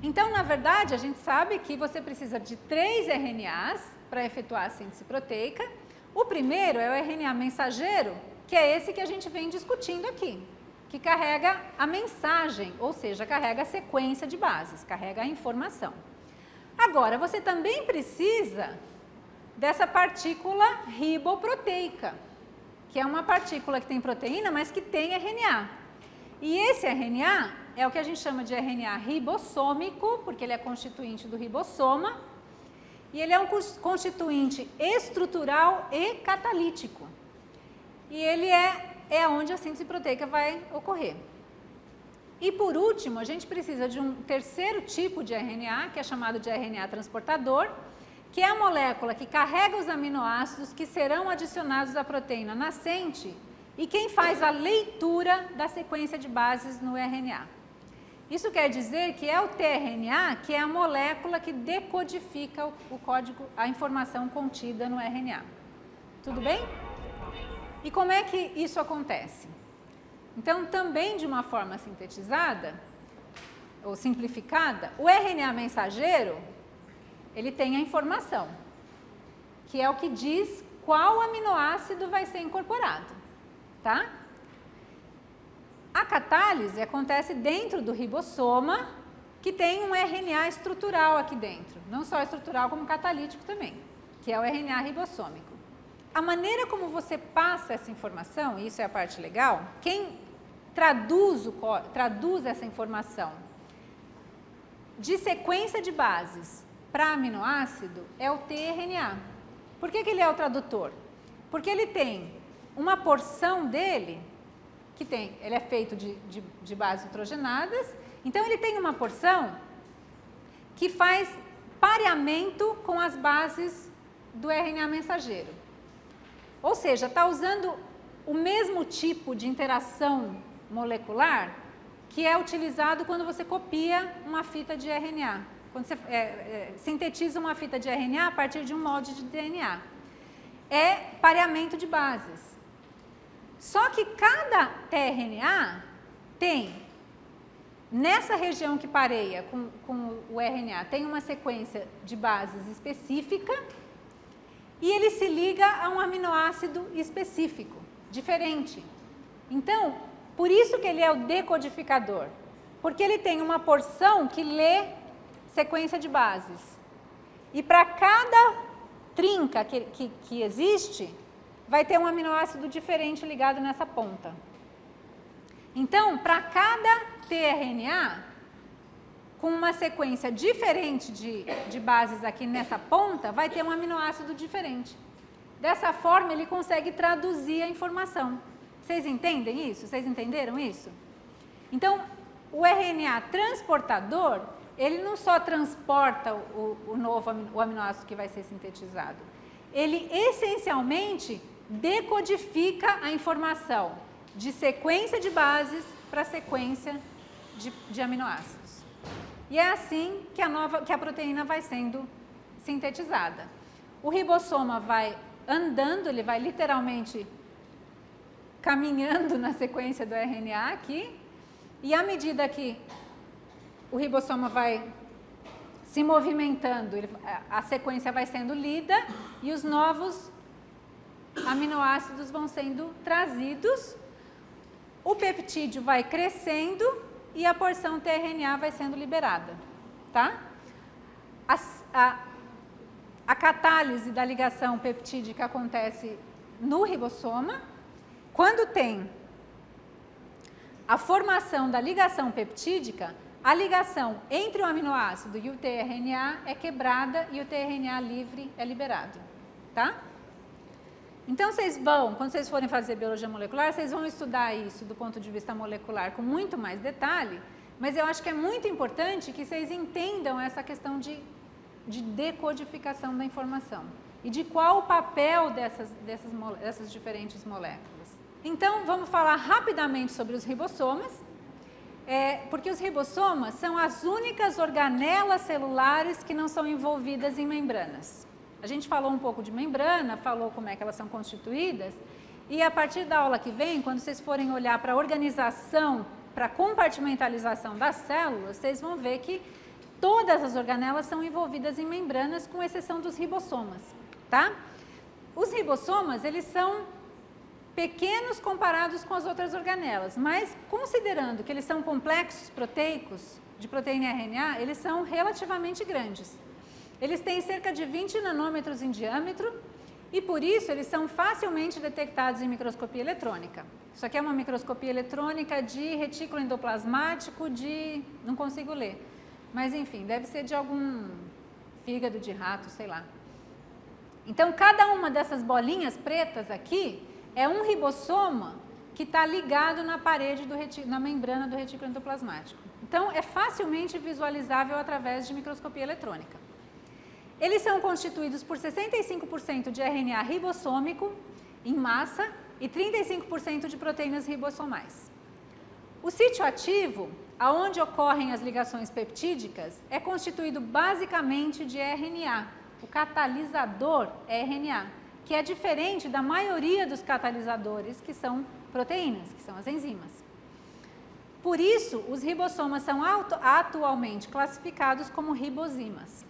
Então, na verdade, a gente sabe que você precisa de 3 RNAs para efetuar a síntese proteica. O primeiro é o RNA mensageiro, que é esse que a gente vem discutindo aqui, que carrega a mensagem, ou seja, carrega a sequência de bases, carrega a informação. Agora, você também precisa dessa partícula riboproteica, que é uma partícula que tem proteína, mas que tem RNA. E esse RNA é o que a gente chama de RNA ribossômico, porque ele é constituinte do ribossoma, e ele é um constituinte estrutural e catalítico. E ele é onde a síntese proteica vai ocorrer. E por último, a gente precisa de um terceiro tipo de RNA, que é chamado de RNA transportador, que é a molécula que carrega os aminoácidos que serão adicionados à proteína nascente e quem faz a leitura da sequência de bases no RNA. Isso quer dizer que é o tRNA que é a molécula que decodifica o código, a informação contida no RNA. Tudo bem? E como é que isso acontece? Então, também de uma forma sintetizada, ou simplificada, o RNA mensageiro, ele tem a informação, que é o que diz qual aminoácido vai ser incorporado, tá? A catálise acontece dentro do ribossoma, que tem um RNA estrutural aqui dentro, não só estrutural como catalítico também, que é o RNA ribossômico. A maneira como você passa essa informação, e isso é a parte legal, quem traduz essa informação de sequência de bases para aminoácido é o tRNA. Por que ele é o tradutor? Porque ele tem uma porção dele, ele é feito de bases nitrogenadas, então ele tem uma porção que faz pareamento com as bases do RNA mensageiro. Ou seja, está usando o mesmo tipo de interação molecular que é utilizado quando você copia uma fita de RNA, quando você sintetiza uma fita de RNA a partir de um molde de DNA. É pareamento de bases. Só que cada tRNA tem, nessa região que pareia com o RNA, tem uma sequência de bases específica e ele se liga a um aminoácido específico, diferente. Então, por isso que ele é o decodificador, porque ele tem uma porção que lê sequência de bases. E para cada trinca que existe, vai ter um aminoácido diferente ligado nessa ponta. Então, para cada tRNA, com uma sequência diferente de bases aqui nessa ponta, vai ter um aminoácido diferente. Dessa forma, ele consegue traduzir a informação. Vocês entendem isso? Vocês entenderam isso? Então, o RNA transportador, ele não só transporta o aminoácido que vai ser sintetizado, ele essencialmente decodifica a informação de sequência de bases para sequência de aminoácidos. E é assim que a proteína vai sendo sintetizada. O ribossoma vai andando, ele vai literalmente caminhando na sequência do RNA aqui, e à medida que o ribossoma vai se movimentando, a sequência vai sendo lida e os novos aminoácidos vão sendo trazidos, o peptídeo vai crescendo e a porção tRNA vai sendo liberada, tá? A catálise da ligação peptídica acontece no ribossoma. Quando tem a formação da ligação peptídica, a ligação entre o aminoácido e o tRNA é quebrada e o tRNA livre é liberado, tá? Então, quando vocês forem fazer biologia molecular, vocês vão estudar isso do ponto de vista molecular com muito mais detalhe, mas eu acho que é muito importante que vocês entendam essa questão de decodificação da informação e de qual o papel dessas diferentes moléculas. Então, vamos falar rapidamente sobre os ribossomas, porque os ribossomas são as únicas organelas celulares que não são envolvidas em membranas. A gente falou um pouco de membrana, falou como é que elas são constituídas, e a partir da aula que vem, quando vocês forem olhar para a organização, para a compartimentalização das células, vocês vão ver que todas as organelas são envolvidas em membranas, com exceção dos ribossomas, tá? Os ribossomas, eles são pequenos comparados com as outras organelas, mas considerando que eles são complexos proteicos, de proteína e RNA, eles são relativamente grandes. Eles têm cerca de 20 nanômetros em diâmetro e, por isso, eles são facilmente detectados em microscopia eletrônica. Isso aqui é uma microscopia eletrônica de retículo endoplasmático de... não consigo ler, mas enfim, deve ser de algum fígado de rato, sei lá. Então, cada uma dessas bolinhas pretas aqui é um ribossoma que está ligado na parede, na membrana do retículo endoplasmático. Então, é facilmente visualizável através de microscopia eletrônica. Eles são constituídos por 65% de RNA ribossômico em massa e 35% de proteínas ribossomais. O sítio ativo, aonde ocorrem as ligações peptídicas, é constituído basicamente de RNA. O catalisador é RNA, que é diferente da maioria dos catalisadores, que são proteínas, que são as enzimas. Por isso, os ribossomas são atualmente classificados como ribosimas.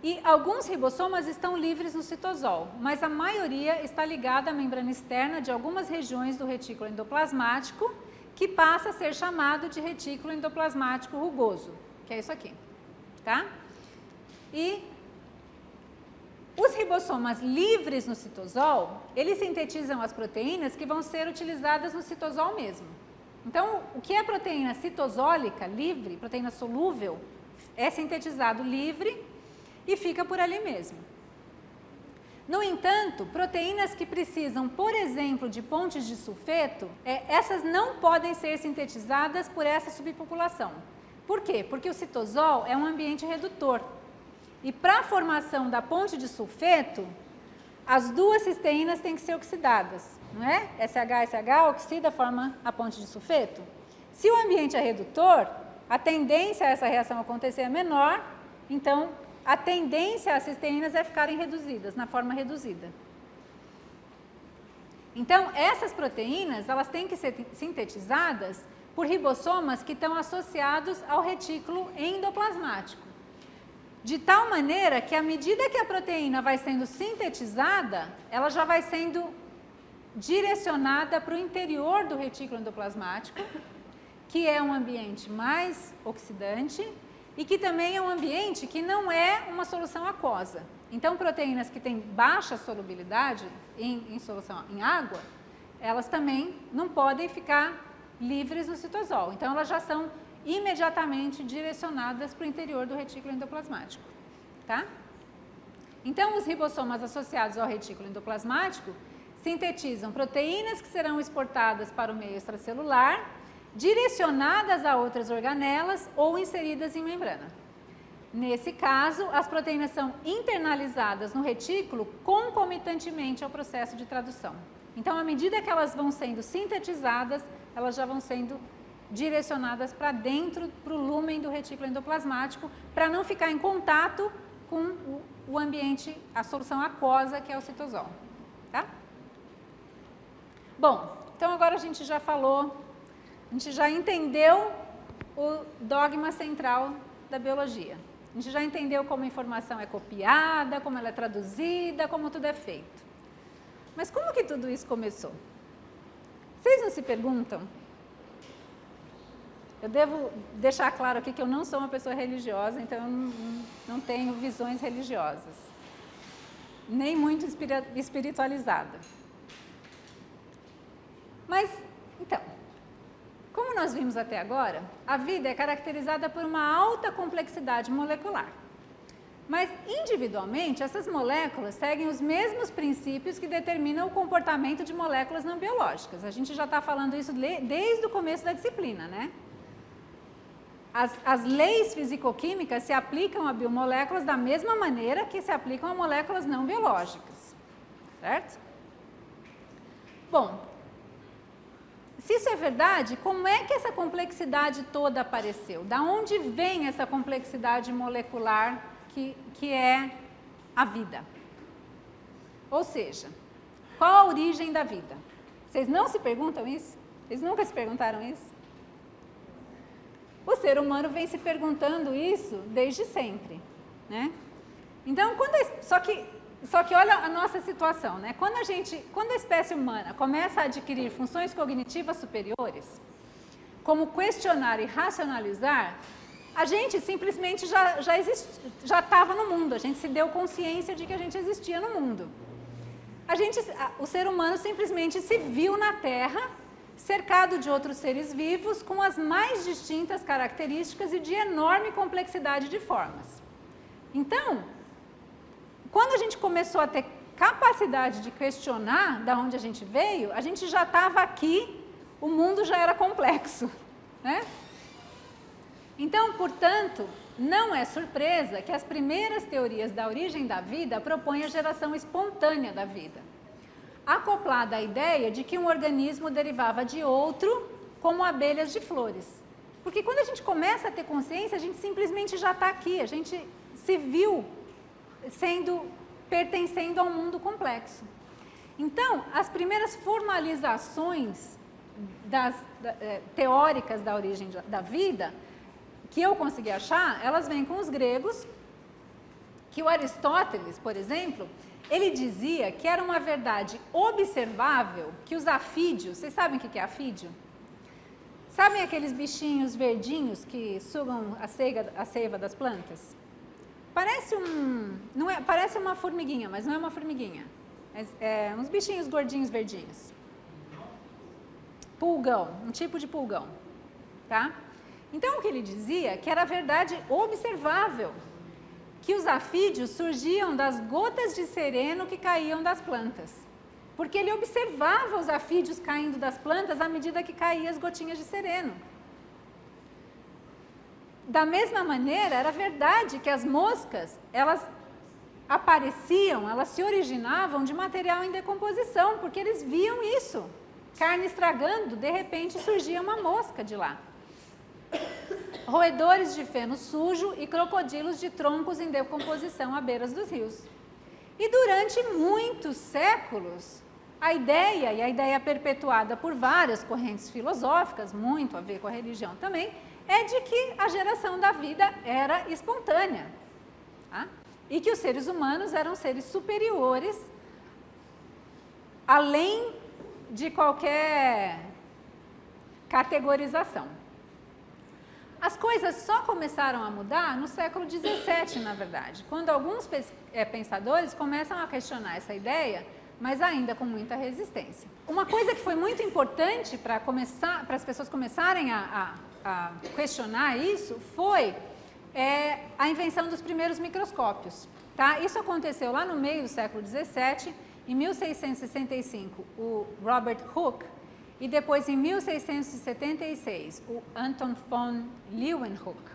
E alguns ribossomas estão livres no citosol, mas a maioria está ligada à membrana externa de algumas regiões do retículo endoplasmático, que passa a ser chamado de retículo endoplasmático rugoso, que é isso aqui, tá? E os ribossomas livres no citosol, eles sintetizam as proteínas que vão ser utilizadas no citosol mesmo. Então, o que é proteína citosólica livre, proteína solúvel, é sintetizado livre e fica por ali mesmo. No entanto, proteínas que precisam, por exemplo, de pontes de sulfeto, essas não podem ser sintetizadas por essa subpopulação. Por quê? Porque o citosol é um ambiente redutor. E para a formação da ponte de sulfeto, as duas cisteínas têm que ser oxidadas, não é? SH oxida, forma a ponte de sulfeto. Se o ambiente é redutor, a tendência a essa reação acontecer é menor, então a tendência às cisteínas é ficarem reduzidas, na forma reduzida. Então, essas proteínas, elas têm que ser sintetizadas por ribossomas que estão associados ao retículo endoplasmático. De tal maneira que, à medida que a proteína vai sendo sintetizada, ela já vai sendo direcionada para o interior do retículo endoplasmático, que é um ambiente mais oxidante e que também é um ambiente que não é uma solução aquosa. Então, proteínas que têm baixa solubilidade em solução em água, elas também não podem ficar livres no citosol. Então, elas já são imediatamente direcionadas para o interior do retículo endoplasmático, tá? Então, os ribossomas associados ao retículo endoplasmático sintetizam proteínas que serão exportadas para o meio extracelular, direcionadas a outras organelas ou inseridas em membrana. Nesse caso, as proteínas são internalizadas no retículo concomitantemente ao processo de tradução. Então, à medida que elas vão sendo sintetizadas, elas já vão sendo direcionadas para dentro, para o lúmen do retículo endoplasmático, para não ficar em contato com o ambiente, a solução aquosa, que é o citosol, tá? Bom, então agora a gente já falou, a gente já entendeu o dogma central da biologia. A gente já entendeu como a informação é copiada, como ela é traduzida, como tudo é feito. Mas como que tudo isso começou? Vocês não se perguntam? Eu devo deixar claro aqui que eu não sou uma pessoa religiosa, então eu não tenho visões religiosas, nem muito espiritualizada. Mas, então, como nós vimos até agora, a vida é caracterizada por uma alta complexidade molecular. Mas, individualmente, essas moléculas seguem os mesmos princípios que determinam o comportamento de moléculas não biológicas. A gente já está falando isso desde o começo da disciplina, né? As leis fisicoquímicas se aplicam a biomoléculas da mesma maneira que se aplicam a moléculas não biológicas, certo? Bom, se isso é verdade, como é que essa complexidade toda apareceu? Da onde vem essa complexidade molecular que é a vida? Ou seja, qual a origem da vida? Vocês não se perguntam isso? Vocês nunca se perguntaram isso? O ser humano vem se perguntando isso desde sempre, né? Então, só que olha a nossa situação, né? Quando a espécie humana começa a adquirir funções cognitivas superiores, como questionar e racionalizar, a gente simplesmente já estava no mundo, a gente se deu consciência de que a gente existia no mundo. O ser humano simplesmente se viu na Terra, cercado de outros seres vivos, com as mais distintas características e de enorme complexidade de formas. Então, quando a gente começou a ter capacidade de questionar de onde a gente veio, a gente já estava aqui, o mundo já era complexo, né? Então, portanto, não é surpresa que as primeiras teorias da origem da vida propõem a geração espontânea da vida, acoplada à ideia de que um organismo derivava de outro, como abelhas de flores. Porque quando a gente começa a ter consciência, a gente simplesmente já está aqui, a gente se viu pertencendo a um mundo complexo. Então, as primeiras formalizações teóricas da origem da vida, que eu consegui achar, elas vêm com os gregos, que o Aristóteles, por exemplo, ele dizia que era uma verdade observável que os afídeos, vocês sabem o que é afídeo? Sabem aqueles bichinhos verdinhos que sugam a seiva das plantas? Parece uma formiguinha, mas não é uma formiguinha. É uns bichinhos gordinhos verdinhos. Pulgão, um tipo de pulgão, tá? Então, o que ele dizia que era verdade observável, que os afídeos surgiam das gotas de sereno que caíam das plantas. Porque ele observava os afídeos caindo das plantas à medida que caíam as gotinhas de sereno. Da mesma maneira, era verdade que as moscas, elas apareciam, elas se originavam de material em decomposição, porque eles viam isso. Carne estragando, de repente surgia uma mosca de lá. Roedores de feno sujo e crocodilos de troncos em decomposição à beira dos rios. E durante muitos séculos, a ideia perpetuada por várias correntes filosóficas, muito a ver com a religião também, é de que a geração da vida era espontânea, tá? E que os seres humanos eram seres superiores, além de qualquer categorização. As coisas só começaram a mudar no século XVII, na verdade, quando alguns pensadores começam a questionar essa ideia, mas ainda com muita resistência. Uma coisa que foi muito importante para as pessoas começarem a questionar isso foi a invenção dos primeiros microscópios. Tá? Isso aconteceu lá no meio do século XVII, em 1665, o Robert Hooke, e depois em 1676, o Anton von Leeuwenhoek.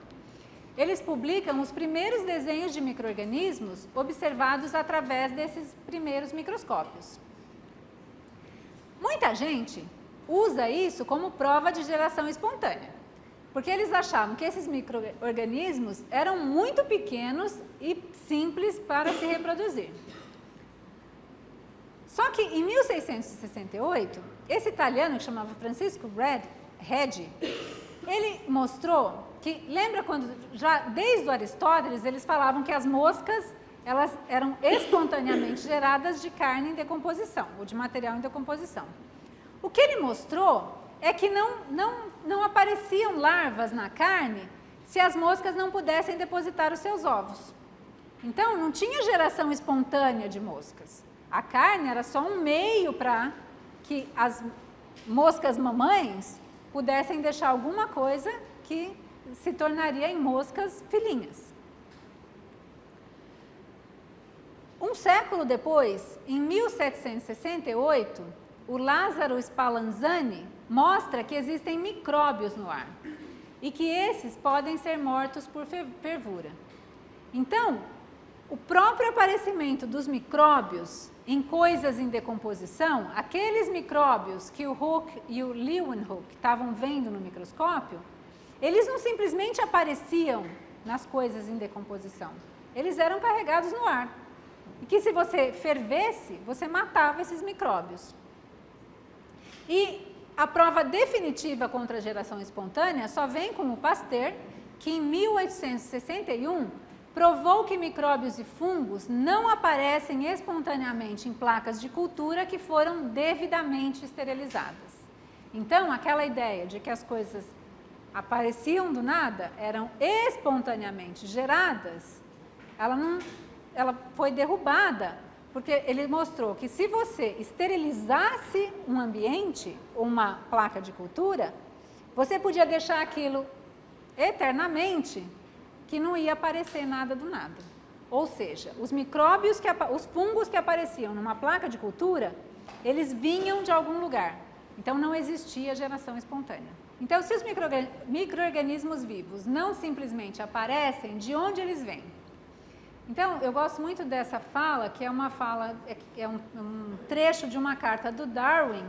Eles publicam os primeiros desenhos de micro-organismos observados através desses primeiros microscópios. Muita gente usa isso como prova de geração espontânea, porque eles achavam que esses micro-organismos eram muito pequenos e simples para se reproduzir. Só que em 1668, esse italiano que chamava Francisco Redi, ele mostrou que, lembra quando, já desde o Aristóteles, eles falavam que as moscas, elas eram espontaneamente geradas de carne em decomposição, ou de material em decomposição. O que ele mostrou é que não apareciam larvas na carne se as moscas não pudessem depositar os seus ovos. Então, não tinha geração espontânea de moscas. A carne era só um meio para que as moscas mamães pudessem deixar alguma coisa que se tornaria em moscas filhinhas. Um século depois, em 1768, o Lázaro Spallanzani mostra que existem micróbios no ar e que esses podem ser mortos por fervura. Então, o próprio aparecimento dos micróbios em coisas em decomposição, aqueles micróbios que o Hooke e o Leeuwenhoek estavam vendo no microscópio, eles não simplesmente apareciam nas coisas em decomposição, eles eram carregados no ar. E que se você fervesse, você matava esses micróbios. E a prova definitiva contra a geração espontânea só vem com o Pasteur, que em 1861 provou que micróbios e fungos não aparecem espontaneamente em placas de cultura que foram devidamente esterilizadas. Então, aquela ideia de que as coisas apareciam do nada, eram espontaneamente geradas, ela foi derrubada, porque ele mostrou que se você esterilizasse um ambiente, uma placa de cultura, você podia deixar aquilo eternamente, que não ia aparecer nada do nada. Ou seja, os micróbios, os fungos que apareciam numa placa de cultura, eles vinham de algum lugar. Então não existia geração espontânea. Então, se os micro-organismos vivos não simplesmente aparecem, de onde eles vêm? Então, eu gosto muito dessa fala, que é uma fala, é um trecho de uma carta do Darwin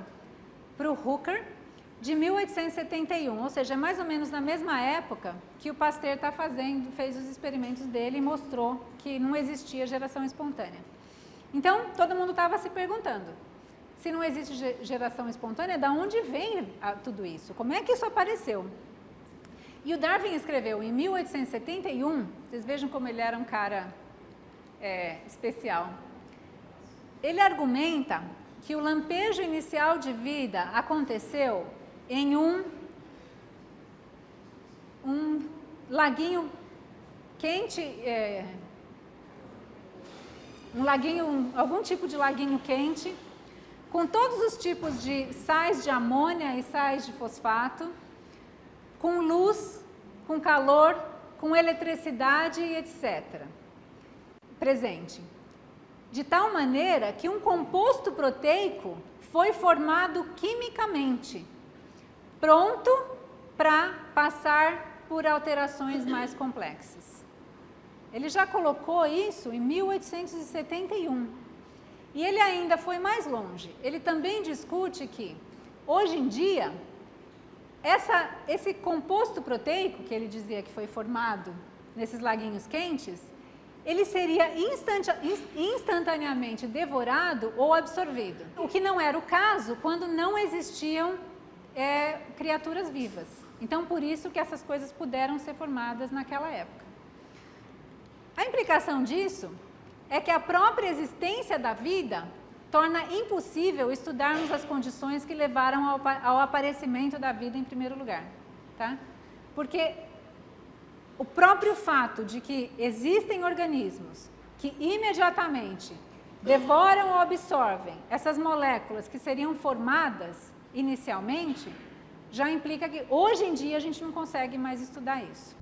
para o Hooker, de 1871, ou seja, é mais ou menos na mesma época que o Pasteur fez os experimentos dele e mostrou que não existia geração espontânea. Então, todo mundo estava se perguntando, se não existe geração espontânea, de onde vem tudo isso? Como é que isso apareceu? E o Darwin escreveu em 1871, vocês vejam como ele era um cara especial. Ele argumenta que o lampejo inicial de vida aconteceu em um laguinho quente, algum tipo de laguinho quente, com todos os tipos de sais de amônia e sais de fosfato, com luz, com calor, com eletricidade e etc. presente. De tal maneira que um composto proteico foi formado quimicamente, pronto para passar por alterações mais complexas. Ele já colocou isso em 1871. E ele ainda foi mais longe. Ele também discute que, hoje em dia, esse composto proteico, que ele dizia que foi formado nesses laguinhos quentes, ele seria instantaneamente devorado ou absorvido. O que não era o caso quando não existiam criaturas vivas. Então, por isso que essas coisas puderam ser formadas naquela época. A implicação disso é que a própria existência da vida torna impossível estudarmos as condições que levaram ao aparecimento da vida em primeiro lugar, tá? Porque o próprio fato de que existem organismos que imediatamente devoram ou absorvem essas moléculas que seriam formadas inicialmente, já implica que hoje em dia a gente não consegue mais estudar isso.